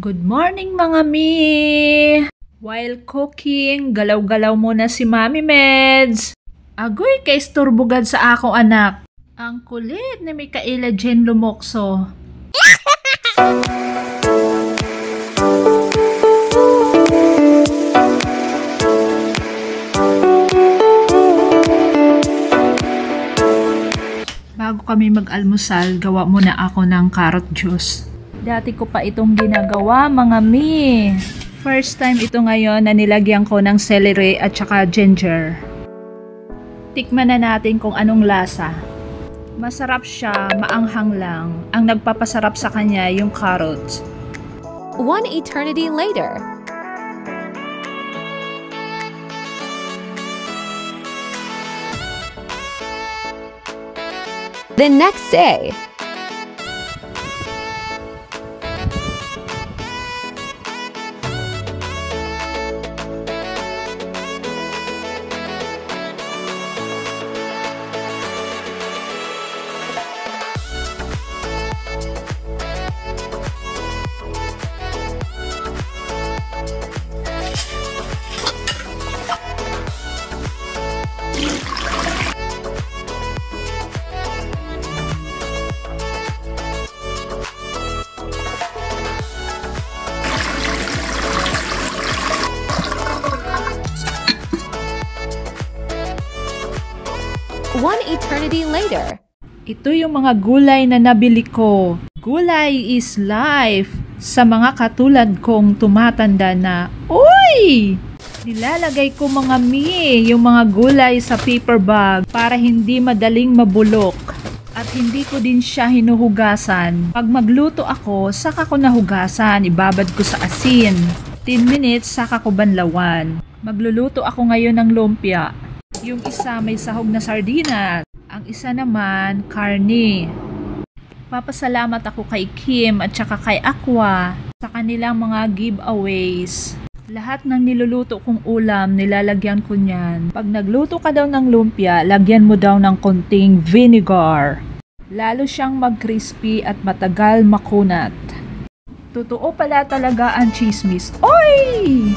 Good morning mga mi! While cooking, galaw-galaw muna si Mami Meds. Agoy kay isturbugad sa akong anak. Ang kulit ni Micaela Jen Lumokso. Bago kami mag-almusal, gawa muna ako ng carrot juice. Dati ko pa itong ginagawa mga mi. First time ito ngayon na nilagyan ko ng celery at saka ginger. Tikman na natin kung anong lasa. Masarap siya, maanghang lang. Ang nagpapasarap sa kanya yung carrots. One eternity later. The next day. One eternity later. Ito yung mga gulay na nabili ko. Gulay is life sa mga katulad kong tumatanda na, uy! Nilalagay ko mga mi yung mga gulay sa paper bag para hindi madaling mabulok. At hindi ko din siya hinuhugasan. Pag magluto ako, saka ko nahugasan, ibabad ko sa asin. 10 minutes, saka ko banlawan. Magluluto ako ngayon ng lumpia. Yung isa may sahog na sardinas, ang isa naman karne. Papasalamat ako kay Kim at saka kay Aqua sa kanilang mga giveaways. Lahat ng niluluto kong ulam, nilalagyan ko niyan. Pag nagluto ka daw ng lumpia, lagyan mo daw ng konting vinegar. Lalo siyang mag-crispy at matagal makunat. Totoo pala talaga ang chismis. Oy!